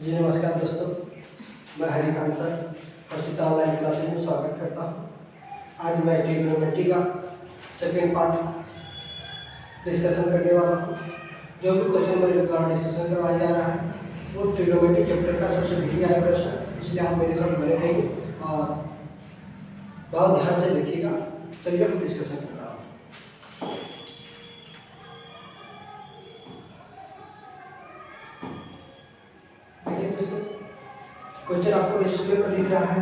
जी नमस्कार दोस्तों, मैं हरिकांत सर प्रस्तुत ऑनलाइन क्लासेज में स्वागत करता हूँ। आज मैं ट्रिग्नोमेट्री का सेकेंड पार्ट डिस्कशन करने वाला हूँ। जो भी क्वेश्चन मेरे द्वारा डिस्कशन करवाया जा रहा है वो ट्रिग्नोमेट्री चैप्टर का सबसे बढ़िया प्रश्न है, इसलिए आप मेरे साथ बने रहिए और बहुत ध्यान से देखिएगा। चलिए हम डिस्कशन कर रहा हूँ। क्वेश्चन आपको स्क्रीन पर दिख रहा है,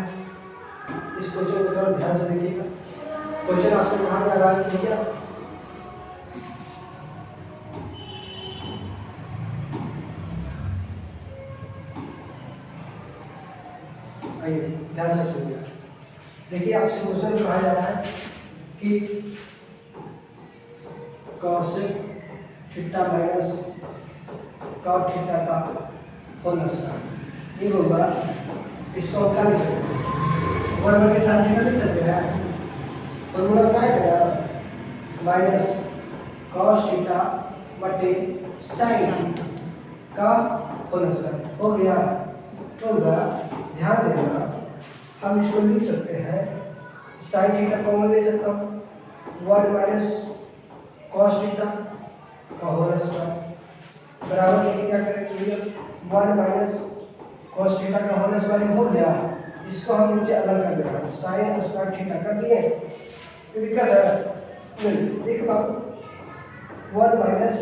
इस क्वेश्चन को थोड़ा ध्यान से देखिएगा। क्वेश्चन आपसे कहा जा रहा है कि भैया आइए ध्यान से सुनिए। देखिए आपसे क्वेश्चन कहा जा रहा है कि cosec theta minus cot theta का होल स्क्वायर ये होगा। इसको हम क्या लिख सकते हैं? वर्ग के साथ क्या लिख सकते हैं? फॉर्मूला क्या है? माइनस कॉस थीटा बटे साइन थीटा का होल स्क्वायर हो गया। ध्यान देना, हम इसको लिख सकते हैं साइन थीटा कॉमन ले सकता हूँ, 1 माइनस कॉस थीटा का होल स्क्वायर बराबर देखिए क्या करेंगे, 1 माइनस कॉस थीटा का होल स्क्वायर हो गया। इसको हम नीचे अलग कर देना, साइन स्क्वायर थीटा कर दिए। तो दिक्कत है नहीं, देखो बाबू 1 minus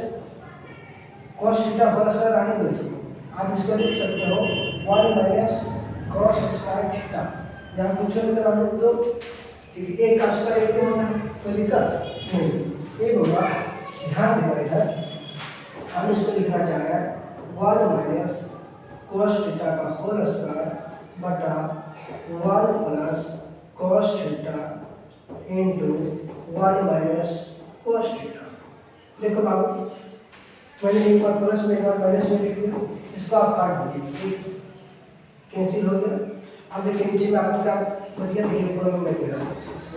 cos theta whole square आने दो इसको, आप इसको लिख सकते हो 1 माइनस कॉस स्क्वायर थीटा। यहाँ कुछ मतलब हम लोग दो क्योंकि एक का स्क्वायर एक होता है, कोई दिक्कत नहीं। एक होगा, ध्यान देना इधर, हम इसको लिखना चाह रहे हैं 1 माइनस कॉस थीटा का होल स्क्वायर बटा 1 plus cos theta into 1 minus cos theta. देखो बाबू, मैंने एक बार प्लस में एक बार माइनस में लिख दिया, इसको आप काट दीजिए, कैंसिल हो गया। अब देखिए नीचे में आपको क्या बचिया, देखिए ऊपर में मैं लिख रहा हूँ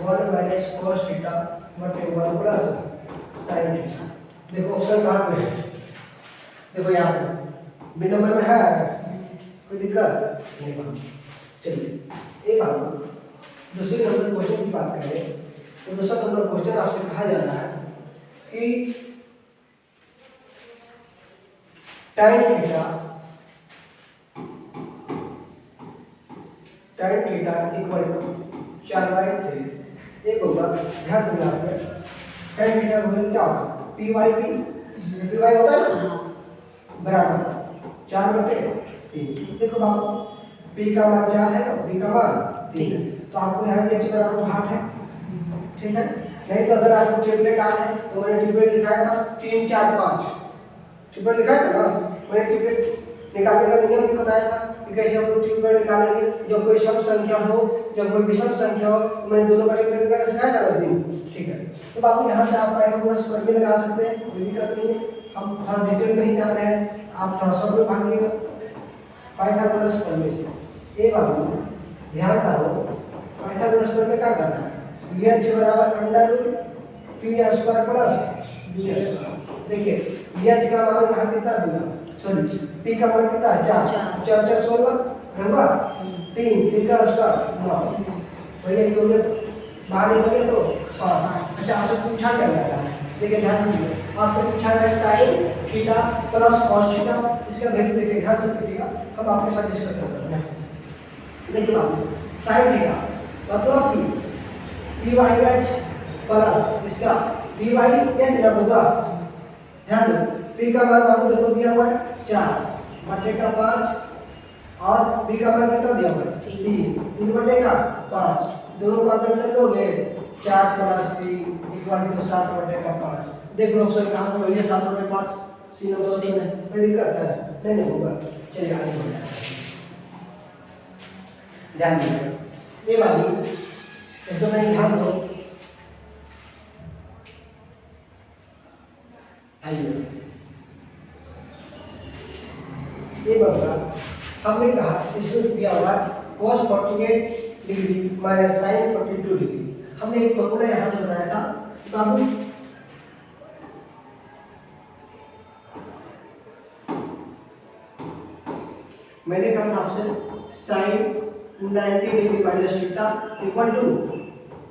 1 माइनस कॉस थीटा बटे 1 प्लस साइन थीटा। देखो ऑप्शन कहाँ पे है? देखो यहाँ पे बी नंबर में है, कोई दिक्कत नहीं बात। चलिए एक बात, दूसरे नंबर क्वेश्चन की बात करें तो दूसरा नंबर क्वेश्चन आपसे कहा जा रहा है कि tan थीटा इक्वल टू 4/3 एक होगा। ध्यान देना आपने, tan थीटा का वैल्यू क्या होगा? पी वाई होता है ना, बराबर 4/3। देखो बाबू, पी का मान 4 है और पी का मान 3 है, तो आपको यहाँ भी h बराबर 8 है, ठीक है। नहीं तो अगर आपको ट्रिपलेट आ है तो मैंने ट्रिपलेट लिखाया था 3 4 5, ट्रिपलेट लिखाया था ना, मैंने ट्रिपलेट निकालने का नियम भी बताया था कि कैसे हम लोग ट्रिपलेट निकालेंगे। जब कोई सम संख्या हो, जब कोई विषम संख्या हो, तो मैंने दोनों का ट्रिपलेट निकालना सिखाया था उस दिन, ठीक है। तो बाबू यहाँ से आप पाइथागोरस पर भी लगा सकते हैं, कोई दिक्कत नहीं है। हम थोड़ा डिटेल नहीं जा रहे हैं, आप थोड़ा सब में भागिएगा पाइथागोरस पर में से। ये बाबू ध्यान रखो, पाइथागोरस पर में क्या करना है? h बराबर under root p square plus b square. देखिए h का मान यहाँ कितना दिया, सॉरी p का मान कितना है? 4 4 4 16 होगा, 3 3 का स्क्वायर 9, पहले हो गया बाहर निकले तो 5। अच्छा आपसे पूछा क्या जा रहा है? देखिए ध्यान से, आपसे पूछा है sine theta plus cos theta, इसका वैल्यू देखिए ध्यान से देखिएगा, हम आपके साथ डिस्कशन कर रहे हैं। देखिए बाबू, साइन थीटा मतलब कि पी वाई एच प्लस इसका पी वाई एच ना होगा। ध्यान दो, पी का मान आपको देखो दिया हुआ है 4 बटे का 5 और पी का मान कितना दिया हुआ है 3 बटे का 5, दोनों का कैंसिल हो गए, 4 प्लस 3 इक्वल टू 7 बटे का 5। देख लो ऑप्शन कहाँ पर है, 7 बटे 5 सी नंबर में। कोई दिक्कत है नहीं होगा। चलिए आगे बढ़ते हैं, ध्यान दीजिए ये वाली एकदम नहीं, ध्यान दो। आइए ये बता, हमने कहा इसमें दिया हुआ cos 48 degree minus sin 42 degree. हमने एक फॉर्मूला यहाँ से बनाया था बाबू, मैंने कहा था आपसे sine 90 degree minus theta equal to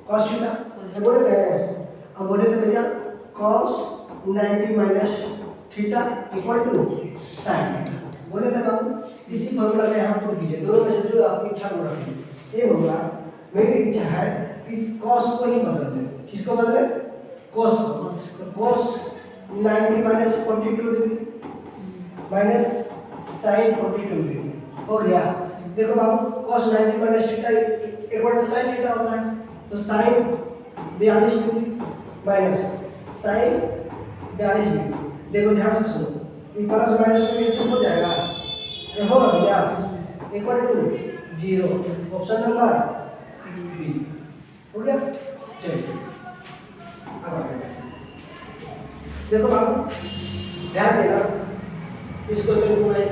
cos theta, ये बोले थे। अब बोले थे भैया cos 90 minus theta equal to sine theta, बोले थे बाबू। इसी फॉर्मूला में यहाँ पुट कीजिए, दोनों में से जो आपकी इच्छा को रखिए। ये होगा, मेरी इच्छा है कि कॉस को ही बदल दें। किसको बदले? कॉस को। Cos 90 minus 42 degree minus sine 42 degree हो गया। देखो बाबू cos 90 minus theta equal to sine theta होता है, तो sine 42 degree minus sine 42 degree. देखो ध्यान से सुनो, ये प्लस माइनस में कैसे हो जाएगा, ये हो गया equal to 0। Option number B हो गया। चलिए अब आगे देखो बाबू, ध्यान देना इसको। चलो मैं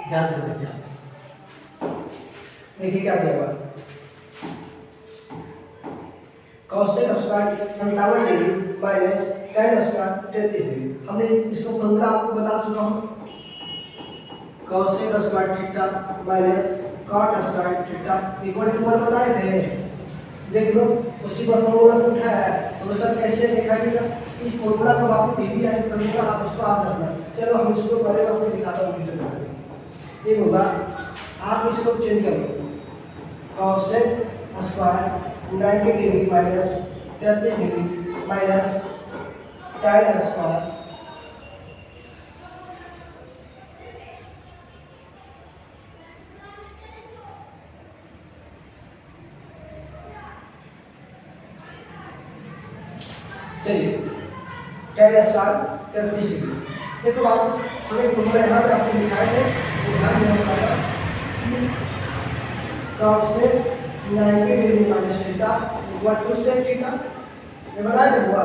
ध्यान से देखिए, देखिए क्या दिया हुआ cosec square 57 degree minus tan square 33 degree. हमने इसको फॉर्मूला आपको बता चुका हूं, cosec square theta minus cot square theta equal to 1 बताए थे। देख लो उसी पर फॉर्मूला को उठाया है, तो सर कैसे देखा गया इस फॉर्मूला का आपको पीवी है फॉर्मूला, आप इसको आप रखना। चलो हम इसको पहले आपको दिखाता हूं वीडियो में। ये होगा, आप इसको चेंज करो, cosec square 90 degree minus 33 degree minus tan square चलिए tan स्क्वायर 33 डिग्री। देखो आप हमें फॉर्मूला यहाँ पे आपको दिखाए थे, ध्यान देना पड़ेगा। Cosec 90 degree minus theta equal to sec theta, ये बताया था हुआ।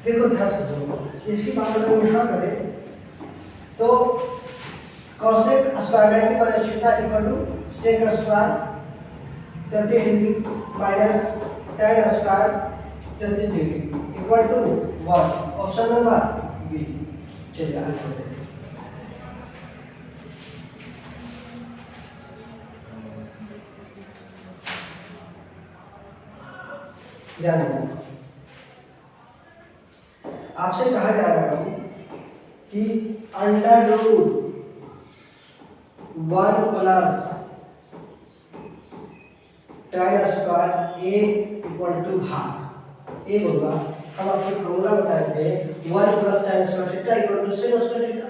देखो ध्यान से सुनो, इसकी बात अगर हम यहाँ करें तो cosec square 90 minus theta equal to sec square 33 degree minus tan square 33 degree equal to 1। Option number B. चलिए आगे बढ़ते हैं। ध्यान देना, आपसे कहा जा रहा है कि under root 1 plus tan square A equal to half. A होगा, हम आपको फॉर्मूला बताए थे 1 plus tan square theta equal to sec square theta,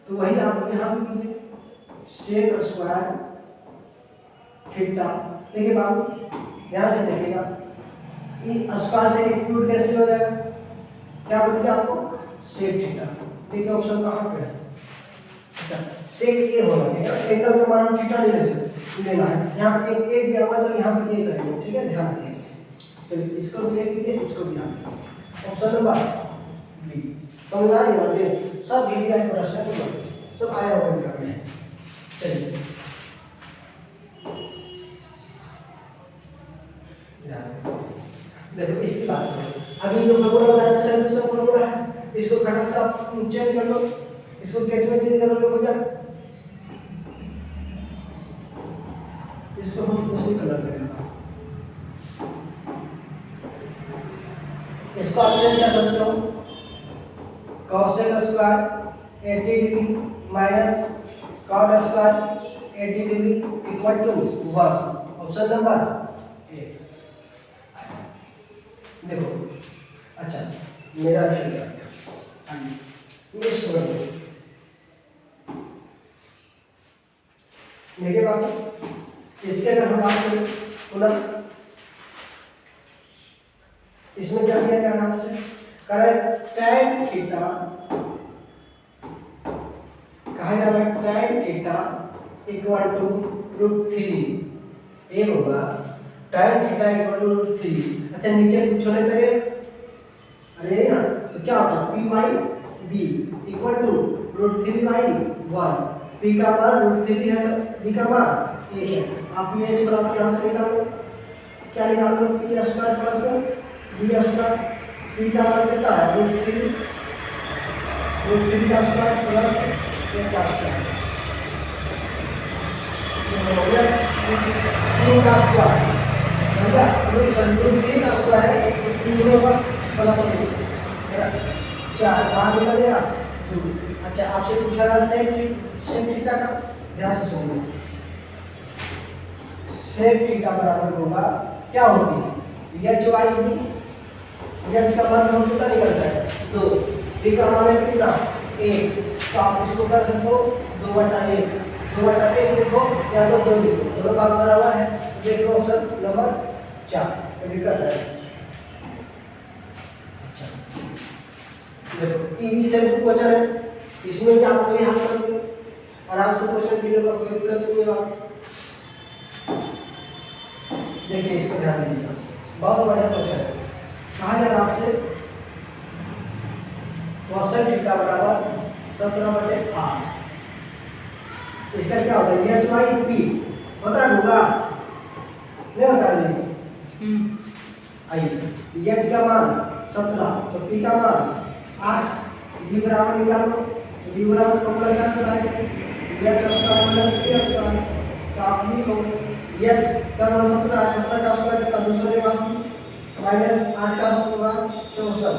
तो वही आप यहाँ पे कीजिए सेक स्क्वायर थीटा। देखिए बाबू ध्यान से देखिएगा, स्क्वायर से इंक्लूड कैसे हो जाएगा, क्या बच गया आपको सेक थीटा। देखिए ऑप्शन कहाँ पे है, अच्छा सेक ए होना चाहिए, एकदम के मान थीटा नहीं ले सकते, लेना है। यहाँ पे एक दिया हुआ तो यहाँ पे एक रहेगा, ठीक है ध्यान रखिए। चलिए इसको भी एक कीजिए, इसको भी आप ऑप्शन नंबर बी। समझ आ रही बात है, सब वीवीआई प्रश्न सब आया हुआ एग्जाम में। चलिए देखो इसकी बात करें, अभी जो फॉर्मूला बताया था सॉल्यूशन फॉर्मूला है, इसको खटक से आप चेंज कर लो। इसको कैसे में चेंज करोगे भैया, इसको हम उसी कलर में लेंगे। इसको आप चेंज कर सकते हो, cosec square 80 degree minus cot square 80 degree equal to 1। Option number A. देखो अच्छा मेरा ठीक है, देखिए बाबू इसके अगर हम बात करें पुनः, इसमें क्या किया जा रहा है आपसे, करें tan थीटा, कहा जा रहा है tan थीटा इक्वल टू √3। ये होगा tan थीटा इक्वल टू √3। अच्छा नीचे कुछ होने लगे, अरे ना तो क्या होता है p by b equal to √3/1। P का मान √3 है तो बी का मान 1 है। आप pH बराबर यहाँ से निकालो, क्या निकालोगे, p square plus b square. P का मान कितना है √3 का स्क्वायर प्लस 1 का स्क्वायर, हो गया 3 का स्क्वायर, समझा, √3 का स्क्वायर है 3 होगा प्लस 1 4 बाहर निकल गया 2। अच्छा आपसे पूछा रहा सेक थीटा का, ध्यान से सुनिए, सेक थीटा बराबर होगा क्या होगी एच वाई बी। एच का मान हम कितना निकलता है 2, बी का मान है कितना 1, तो आप इसको कर सकते हो 2/1, 2/1 लिखो या तो 2 लिखो, दोनों भाग बराबर है। देखो ऑप्शन नंबर 4 दिक्कत है। देखो ई सिंपल क्वेश्चन है, इसमें क्या आपको ये हल करोगे आराम से, क्वेश्चन भी होगा, कोई दिक्कत नहीं है। देखिए इसको ध्यान दीजिएगा, बहुत बढ़िया क्वेश्चन है। कहा जा रहा आपसे cosec थीटा बराबर 17/8, इसका क्या होता है एच बाई पी होता होगा नहीं होता नहीं। आइए एच का मान 17 तो पी का मान 8, बी बराबर निकालो, बी बराबर फॉर्मूला क्या होता है H square minus P square, तो आप लिखो एच का मान 17 है, 17 का स्क्वायर कितना 282 माइनस 8 का स्क्वायर 64,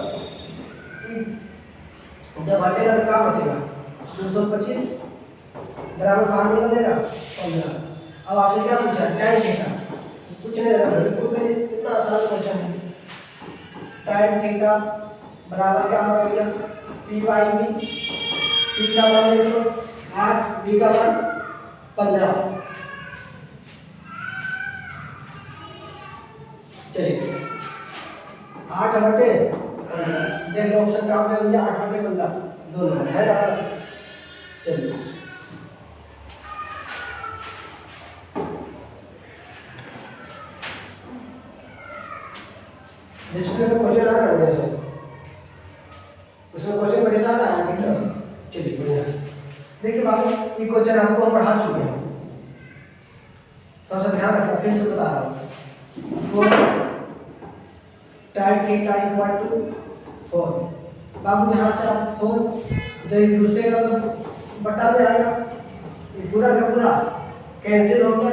जब हटेगा तो क्या बचेगा 225 बराबर बाहर निकल जाएगा 15। अब आपसे क्या पूछा tan थीटा, कुछ नहीं रहा बिल्कुल करिए, कितना आसान क्वेश्चन है। tan थीटा बराबर क्या होगा भैया पी बाई बी, पी का मान देखो 8, बी का मान 15। चलिए 8/15 देखो ऑप्शन क्या है भैया 8/15 दोनों है ना। चलिए डिस्प्ले में क्वेश्चन आ रहा है बढ़िया से, उसमें क्वेश्चन बढ़िया आ रहा है देख लो। चलिए बढ़िया, देखिए बाबू ये क्वेश्चन आपको हम पढ़ा चुके हैं, थोड़ा सा ध्यान रखना, फिर से बता रहा हूँ। tan थीटा इक्वल टू 4, बाबू यहाँ से आप 4 जब दूसरे का तो बटा में आएगा, ये पूरा का पूरा कैंसिल हो गया।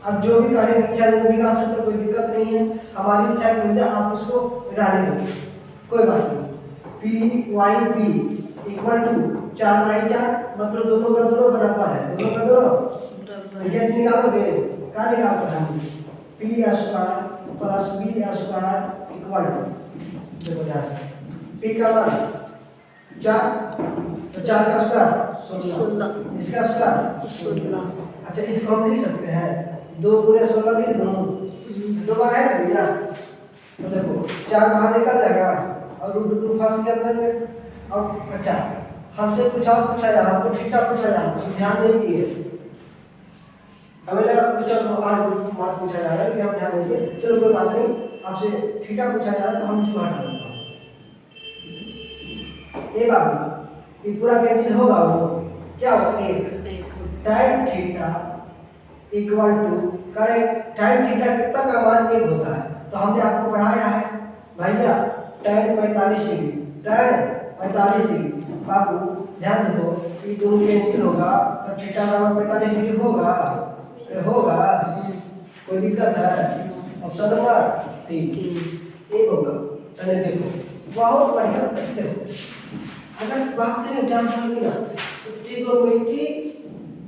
अब जो भी कार्य इच्छा है वो भी कर सकते, कोई दिक्कत नहीं है, हमारी इच्छा है मुझे आप उसको मिटाने दो, कोई बात नहीं। P by p equal to 4/4 मतलब दोनों का दोनों बराबर है, दोनों का दोनों बराबर है। निकालोगे क्या निकालते हैं हम p square plus b square equal to, देखो ध्यान से पी का मान 4 तो 4 का स्क्वायर 16, इसका स्क्वायर 16। अच्छा इसको हम लिख सकते हैं 2 × 16 लिख दो, 2 बार है भैया, तो देखो 4 बाहर निकल जाएगा और √2 फंस के अंदर में। अब अच्छा हमसे कुछ और पूछा जा रहा है, हमको थीटा पूछा जा रहा है, हम ध्यान नहीं दिए, हमें लगा कुछ और बात पूछा जा रहा है कि हम ध्यान नहीं दिए। चलो कोई बात नहीं, आपसे थीटा पूछा जा रहा है तो हम इसको हटा देते हैं। ये बाबू ये पूरा कैंसिल होगा, वो क्या होगा 1 tan theta equal to correct, tan theta कितना का मान 1 होता है, तो हमने आपको पढ़ाया है भैया tan 45 डिग्री, tan 45 डिग्री। बाबू ध्यान दो कि दोनों कैंसिल होगा तो थीटा बराबर 45 डिग्री होगा, होगा कोई दिक्कत है। ऑप्शन नंबर 3 एक होगा। चलिए देखो बहुत बढ़िया, देखो अगर बात करें एग्जाम्पल की ना तो ट्रिगोनोमेट्री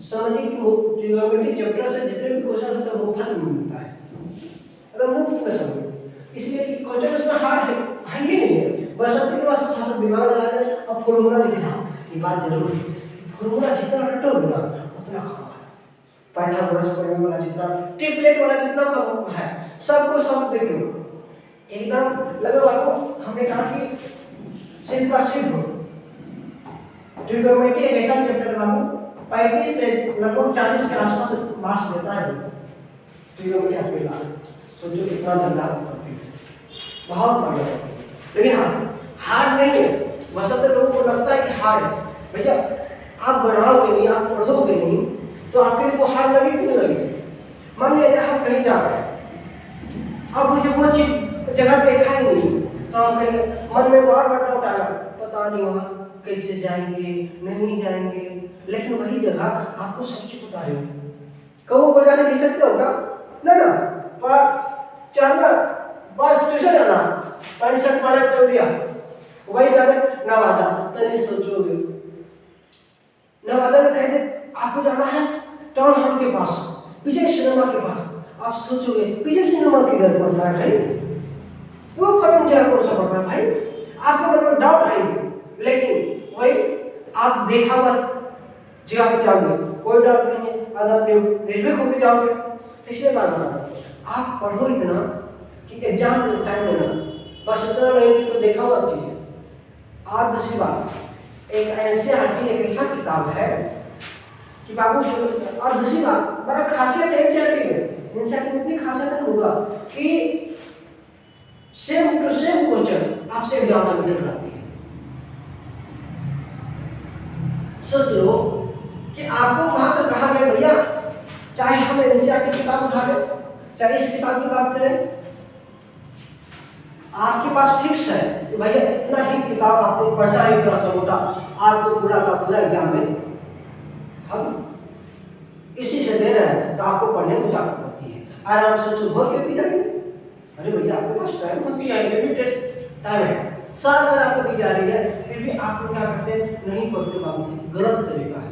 समझिए कि ट्रिगोनोमेट्री चैप्टर से जितने भी क्वेश्चन होते हैं वो मुफ्त में मिलता है, अगर मुफ्त में समझो, इसलिए कि क्वेश्चन उसमें हार्ड है ही नहीं है, बस सबके पास थोड़ा सा दिमाग लगा दें और फॉर्मूला लिखना, ये बात जरूर है। फॉर्मूला जितना रटोगे ना उतना कम है, पाइथागोरस प्रमेय वाला जितना, ट्रिपलेट वाला जितना कम है, सबको सब देख लो एकदम लगे आपको। हमने कहा कि सिर्फ का सिर्फ ट्रिगोनोमेट्री एक ऐसा चैप्टर बाबू 35 से लगभग 40 के आसपास मार्क्स देता है ट्रिगोनोमेट्री आपके लिए, सोचो कितना धंधा करती है, बहुत बढ़िया है। लेकिन हाँ हार्ड नहीं है, बसंत लोगों को लगता है कि हार्ड है। भैया आप बनाओगे नहीं, आप पढ़ोगे नहीं, तो आपके लिए वो हार्ड लगेगी कि नहीं लगेगी? मान लीजिए हम कहीं जा रहे हैं, अब मुझे वो चीज जगह देखा ही नहीं, तो हम कहेंगे मन में बहुत बड़ा डाउट आया, पता नहीं होगा कैसे जाएंगे, नहीं जाएंगे। लेकिन वही जगह आपको सब चीज बता रही हो, कहो को जाने दे सकते हो क्या? ना पर चलना बस ट्यूशन जाना, पैंट शर्ट पहना चल दिया, वही कहते नवादा। तनी सोचोगे, नवादा में कहते आपको जाना है टाउन हॉल के पास, विजय सिनेमा के पास। आप सोचोगे विजय सिनेमा किधर पड़ता है भाई, वो फिल्म जगह कौन सा पड़ता है भाई? आपके मन में डाउट आएंगे। लेकिन वही आप देखा हुआ जगह पे जाओगे, कोई डाउट नहीं है, अगर अपने निर्भीक होकर जाओगे। तो इसलिए बात बता, आप पढ़ो इतना कि एग्जाम में टाइम लेना, बस इतना नहीं कि तो देखा हुआ चीज़ है। और दूसरी बात, एक एनसीईआरटी एक ऐसा किताब है कि बाबू, और दूसरी बात बड़ा खासियत है एनसीईआरटी में, एनसीईआरटी में इतनी खासियत होगा कि सेम टू सेम क्वेश्चन आपसे एग्जाम में रिपीट कराती है। सोच लो कि आपको वहां तक कहा गया भैया, चाहे हम एनसीईआरटी की किताब उठा लें, चाहे इस किताब की बात करें, आपके पास फिक्स है कि भैया इतना ही किताब आपको पढ़ना है, इतना सा मोटा, आपको पूरा का पूरा एग्जाम में हम इसी से दे रहे हैं, तो आपको पढ़ने में ताकत होती है, आराम से सुबह के पी जाएंगे। अरे भैया आपके पास टाइम होती है, लिमिटेड टाइम है, साल भर आपको दी जा रही है, फिर भी आप लोग क्या करते हैं? नहीं पढ़ते बाबू, गलत तरीका है।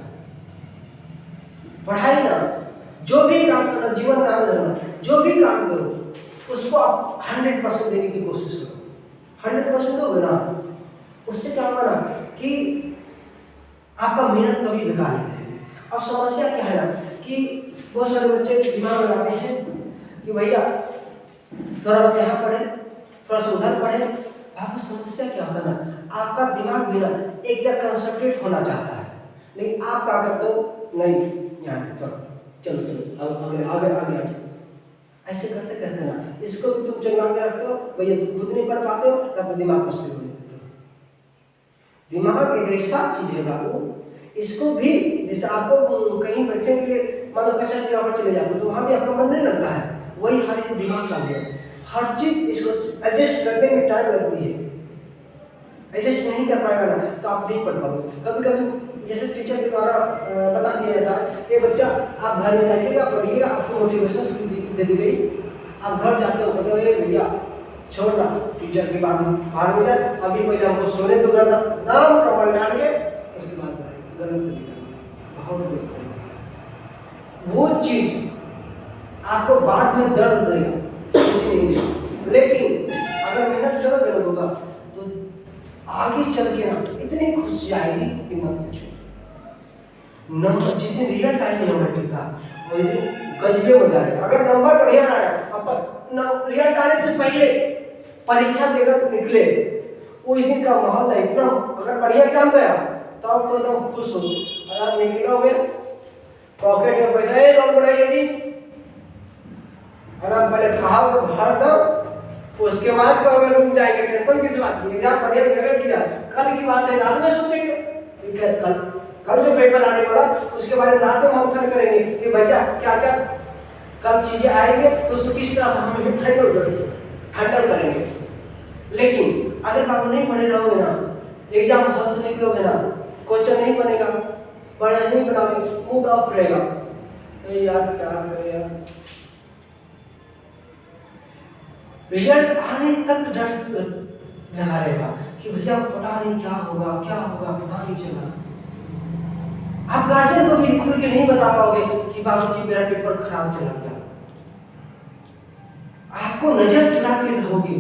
पढ़ाई ना, जो भी काम करना, जीवन में आगे रहना, जो भी काम करो उसको आप 100% देने की कोशिश करो। 100% दोगे ना, उससे क्या होगा ना कि आपका मेहनत कभी बेकार नहीं जाएगी। और समस्या क्या है ना कि बहुत सारे बच्चे दिमाग लगाते हैं कि भैया थोड़ा सा यहाँ पढ़े, थोड़ा सा उधर पढ़े। आपको समस्या क्या होता है ना, आपका दिमाग भी ना एक जगह कंसंट्रेट होना चाहता है, लेकिन आप क्या करते हो? नहीं, यहाँ चलो चलो चलो आगे आगे आगे आगे, ऐसे करते करते ना इसको भी तुम चलवा के रखते हो। भैया तुम खुद नहीं पढ़ पाते हो, ना तो दिमाग को स्थिर होने देते हो। दिमाग एक ऐसा चीज है बाबू, इसको भी जैसे आपको कहीं बैठने के लिए मान लो कचरा जगह पर चले जाते हो, तो वहाँ भी आपका मन नहीं लगता है, वही हर एक दिमाग का भी है। हर चीज इसको एडजस्ट करने में टाइम लगती है, एडजस्ट नहीं कर पाएगा ना तो आप नहीं पढ़ पाओगे। कभी कभी जैसे टीचर के द्वारा बता दिया जाता है कि बच्चा आप घर में जाइएगा, पढ़िएगा, आपको मोटिवेशन दे दी गई, आप घर जाते हो कहते हो भैया छोड़ना टीचर की बात बाहर हो जाए, अभी पहले हमको सोने तो करना, नाम कमल डाल के उसके बाद पढ़ाएंगे। गलत तरीका, बहुत गलत तरीका। वो चीज आपको बाद में दर्द देगा, लेकिन अगर मेहनत करोगे ना होगा तो आगे चल के ना इतनी खुशी आएगी कि मत पूछो। नंबर जितने रियल टाइम में नंबर टिका वो गजबे हो जाएगा। अगर नंबर बढ़िया आया, अब रिजल्ट आने से पहले परीक्षा देकर निकले, उस दिन का माहौल है इतना, अगर बढ़िया एग्जाम गया तब तो एकदम खुश हो। अगर निकलोगे पॉकेट में पैसा है नोट बनाइए जी, अगर पहले खाओ भर दो, उसके बाद तो अगर रुक जाएंगे, टेंशन किस बात की? एग्जाम बढ़िया जगह किया, कल की बात है, रात में सोचेंगे कल जो पेपर आने वाला उसके बारे में रात में मंथन करेंगे कि भैया क्या क्या कल चीजें आएंगे तो उसको किस तरह से हम हैंडल करेंगे। लेकिन अगर आप नहीं पढ़े रहोगे ना, एग्जाम हॉल से निकलोगे ना, क्वेश्चन नहीं बनेगा, बढ़िया नहीं बनाओगे, मूड ऑफ रहेगा, यार क्या करें यार। रिजल्ट आने तक डर लगा रहेगा कि भैया पता नहीं क्या होगा पता नहीं चला। आप गार्जियन को भी खुल के नहीं बता पाओगे कि बाबूजी मेरा पेपर खराब चला गया। आपको नजर चुरा के रहोगे,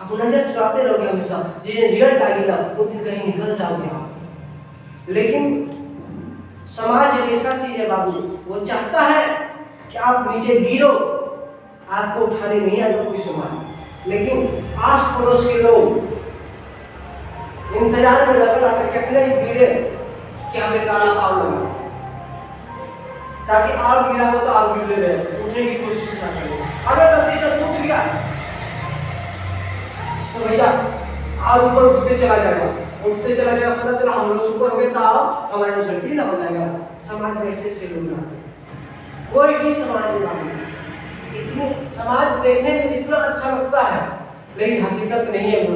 आप नजर चुराते रहोगे हमेशा, जिस रिजल्ट आएगी ना उस दिन कहीं निकल जाओगे आप। लेकिन समाज एक ऐसा चीज है बाबू, वो चाहता है कि आप नीचे गिरो, आपको उठाने नहीं आएगा कोई समाज। लेकिन आस पड़ोस के लोग इंतजार में लगा लाकर के अपने ही गिरे कि हमें काला पाव लगा, ताकि आप गिरा हो तो आप गिर रहे, उठने की कोशिश ना करें। अगर गलती से टूट गया तो भैया आप ऊपर उठते चला जाएगा, उठते चला जाएगा, पता चला हम लोग सुपर हो गए तो हमारा रिजल्ट ही ना हो जाएगा। समाज में ऐसे ऐसे लोग आते हैं, कोई भी समाज में नहीं। इतने समाज देखने में जितना अच्छा लगता है लेकिन हकीकत नहीं है वो।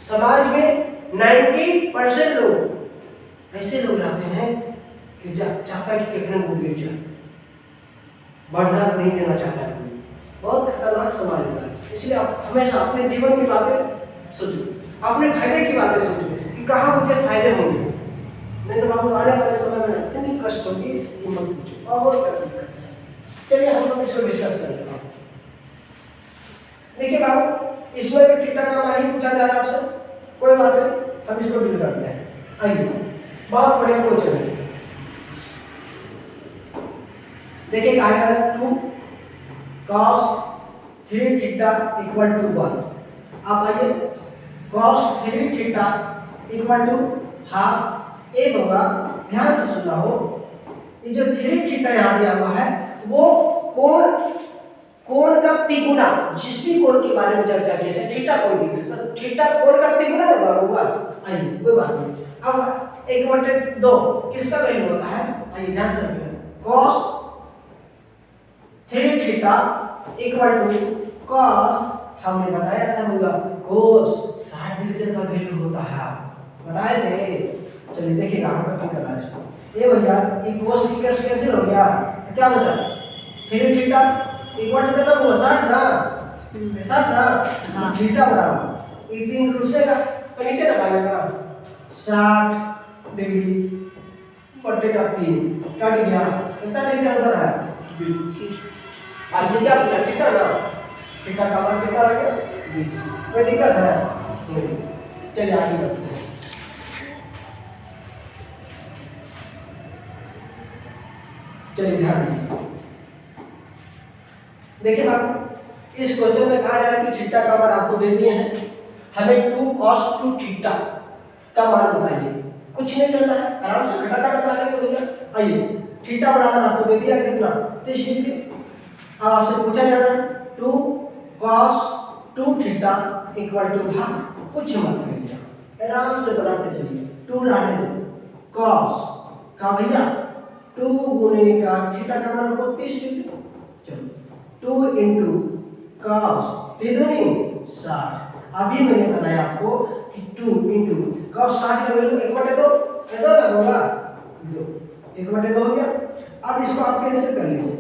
समाज में 90% लोग ऐसे लोग रहते हैं कि चाहता कि कितने को गिर जाए, बढ़ना नहीं देना चाहता है कोई। बहुत खतरनाक समाज होता है। इसलिए आप हमेशा अपने जीवन की बातें सोचो, अपने फायदे की बातें सोचो कि कहाँ मुझे फायदे होंगे, नहीं तो बाबू आने वाले समय में इतनी कष्ट होगी कि मत पूछो, बहुत दिक्कत है। चलिए हम लोग इसको डिस्कस कर लेते हैं। देखिए बाबू, इसमें भी थीटा का मान ही पूछा जा रहा है आपसे, कोई बात नहीं, हम इसको डील करते हैं। आइए, बहुत बढ़िया क्वेश्चन है। देखिए कहा जा रहा है 2 cos 3 थीटा इक्वल टू 1। आप आइए, cos 3 theta equal to half एक होगा। ध्यान से सुनना हो, ये जो 3 थीटा यहाँ दिया हुआ है वो कोण का तिगुना, जिस भी कोण के बारे में चर्चा की है, थीटा कोण की, तो थीटा कोण का तिगुना जब होगा। आइए कोई बात नहीं। अब 1/2 किसका वैल्यू होता है? आइए ध्यान से सुनिए, cos 3 theta equal to cos, हमने बताया था होगा cos 60 डिग्री का वैल्यू होता है, बताए थे। चलिए देखिएगा, हम कटिंग कर रहा है इसको। ये भैया ये cos की कैंसिल हो गया, क्या बचा? 3 थीटा इक्वल टू कितना हुआ? 60 ना, 60 ना, हाँ। थीटा बराबर ये 3 रुसेगा तो नीचे दबाएगा 60 डिग्री बटेगा 3, कट गया। कितना डिग्री आंसर है? आपसे क्या पूछा? थीटा ना, थीटा का मान कितना आ गया? 20। कोई दिक्कत है? नहीं। चलिए आगे बढ़ते हैं। चलिए ध्यान दीजिए, देखिए बाबू, इस क्वेश्चन में कहा जा रहा है कि थीटा का मान आपको दे दिए हैं, हमें 2 cos 2 थीटा का मान बताइए। कुछ नहीं करना है, आराम से घटाकर चला के बोलिए। आइए, थीटा बराबर आपको दे दिया कितना? 30 डिग्री। अब आपसे पूछा जा रहा है 2 cos 2 theta equal to half, कुछ मत करिए, आराम से बनाते चलिए। 2 लाने दो, cos का भैया 2 गुने का थीटा का मान को 30 डिग्री। चलो 2 इंटू cos 3 दूनी 60। अभी मैंने बताया आपको कि 2 इंटू cos 60 का वैल्यू 1/2 होगा, 2 1/2 हो गया। अब इसको आप कैंसिल कर लीजिए,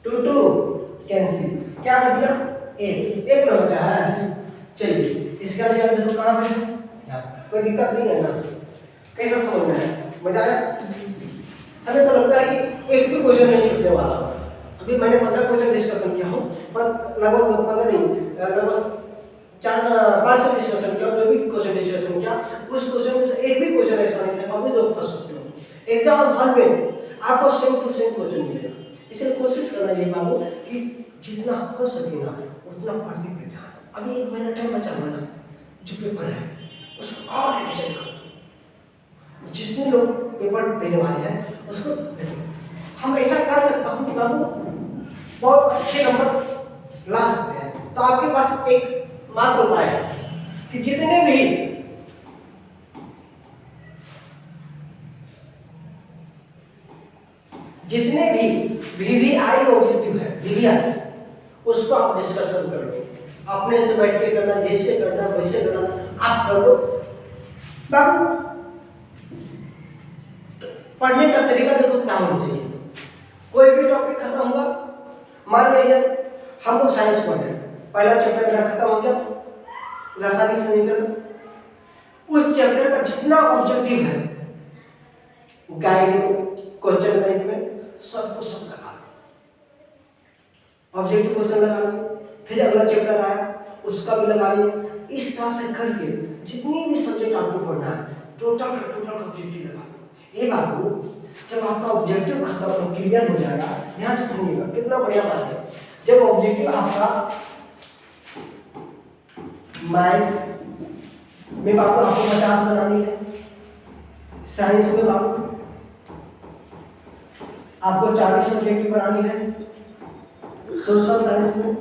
2 कैंसिल, क्या बच गया? 1 ना बचा है। चलिए इसका लिए हम देखो कहाँ पे, कोई दिक्कत नहीं है ना? कैसा समझना है? मजा आया? हमें तो लगता है कि एक भी क्वेश्चन नहीं छूटने वाला। अभी मैंने 15 क्वेश्चन डिस्कशन किया हूँ, पर लगभग 15 नहीं, लगभग 4-5 से डिस्कशन किया। जो भी क्वेश्चन डिस्कशन किया उस क्वेश्चन में से एक भी क्वेश्चन ऐसा नहीं था बाबू जो फंस सकते हो। एग्जाम हॉल में आपको सेम टू सेम क्वेश्चन मिलेगा, इसलिए कोशिश करना ये बाबू कि जितना हो सके ना उतना पढ़ने पे ध्यान। अभी 1 महीना टाइम बचा हुआ ना, जो पेपर है उसको और रिवीजन करो। जितने लोग पेपर देने वाले हैं उसको हम ऐसा कर सकता हूँ कि बाबू बहुत अच्छे नंबर ला सकते हैं। तो आपके पास एक मात्र उपाय है कि जितने भी वीवीआई ऑब्जेक्टिव है, वीवीआई, उसको आप डिस्कशन कर लो, अपने से बैठ के करना, जैसे करना वैसे करना आप कर लो। बाबू पढ़ने का तरीका देखो क्या होना चाहिए। कोई भी टॉपिक खत्म हुआ, मान लीजिए हम लोग साइंस पढ़ रहे हैं, पहला चैप्टर मेरा खत्म हो गया, रासायनिक समीकरण, उस चैप्टर का जितना ऑब्जेक्टिव है गाइड में, क्वेश्चन बैंक में, सब कुछ सब लगा लो, ऑब्जेक्टिव क्वेश्चन लगा लो, फिर अगला चैप्टर आया उसका भी लगा लिए। इस तरह से करके जितनी भी सब्जेक्ट आपको पढ़ना है टोटल का ऑब्जेक्टिव लगा लो। ये बाबू जब आपका ऑब्जेक्टिव खत्म हो, क्लियर हो जाएगा, ध्यान से सुनिएगा, कितना बढ़िया बात है। जब ऑब्जेक्टिव आपका मैथ में बाबू आपको 50 बनानी है, साइंस में बाबू आपको 40 ऑब्जेक्टिव बनानी है, सोशल साइंस में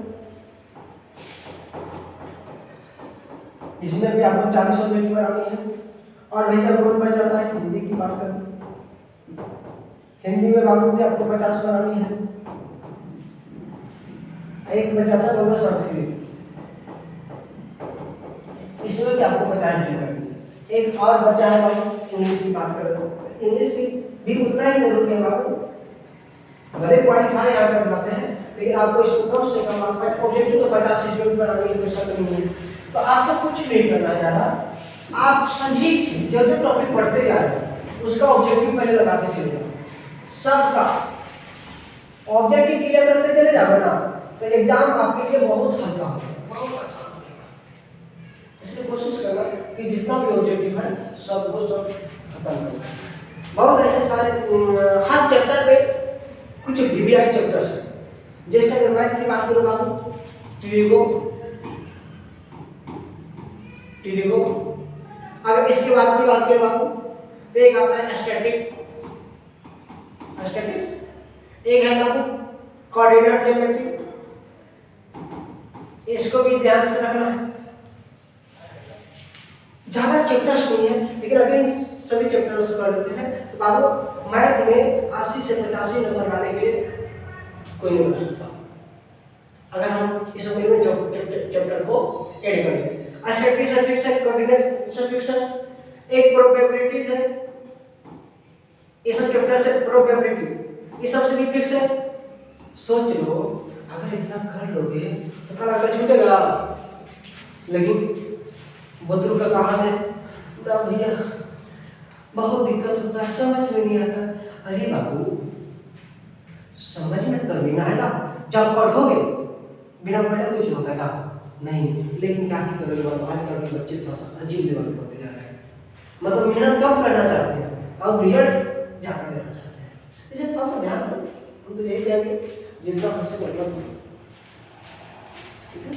इसमें भी आपको 40 ऑब्जेक्टिव बनानी है। और भैया कौन बच जाता है, हिंदी की बात करें, हिंदी में बाबू की आपको 50 बनानी है। एक बच जाता है दोनों संस्कृत, इसमें भी आपको 50 एंट्री करनी है। एक और बचा है बाबू इंग्लिश की बात करें तो इंग्लिश की भी उतना ही जरूरी है बाबू, भले क्वालिफाई यहाँ पर बनाते हैं लेकिन आपको इसको कम से कम आपका ऑब्जेक्टिव तो 50 स्टेटमेंट बनानी है, कोई शक नहीं है। तो आपको कुछ नहीं करना है ज़्यादा, आप सभी जो जो टॉपिक पढ़ते जा रहे हैं उसका ऑब्जेक्टिव पहले लगाते चले जाओ, सबका ऑब्जेक्टिव क्लियर करते चले जाओ ना, तो एग्जाम आपके लिए बहुत हल्का होगा, बहुत आसान होगा। इसलिए कोशिश करना कि जितना भी ऑब्जेक्टिव है सबको सब खत्म करो। बहुत ऐसे सारे हर चैप्टर में कुछ वीवीआई चैप्टर्स हैं, जैसे अगर मैथ की बात करो बाबू टीडीगो, अगर इसके बाद की बात करें बाबू तो एक आता है स्टैटिक्स, एक है बाबू कोऑर्डिनेट ज्योमेट्री, इसको भी ध्यान से रखना है। ज्यादा चैप्टर्स नहीं है लेकिन अगर इन सभी चैप्टर्स को कर लेते हैं तो बाबू मैथ में 80 से 85 नंबर लाने के लिए कोई नहीं कर सकता, अगर हम इस चैप्टर को ऐड करें। स्टैटिक्स सफिक्स है, कोऑर्डिनेट सफिक्स है, एक प्रोबेबिलिटी है, ये सब चैप्टर से प्रोबेबिलिटी, ये सबसे भी फिक्स है। सोच लो अगर इतना कर लोगे तो कल अगर छूटेगा, लेकिन बदरू का कहा है ना भैया बहुत दिक्कत होता है, समझ में नहीं आता। अरे बाबू समझ में तभी ना आएगा जब पढ़ोगे, बिना पढ़े कुछ होता है नहीं। लेकिन क्या ही करोगे बाबू, आजकल के बच्चे थोड़ा सा अजीब लेवल पे होते जा रहे हैं, मतलब मेहनत कम करना चाहते हैं और रिजल्ट ज़्यादा देना चाहते हैं। इसे थोड़ा सा ध्यान दो, हम तो यही कहेंगे जितना हो सके उतना ठीक है।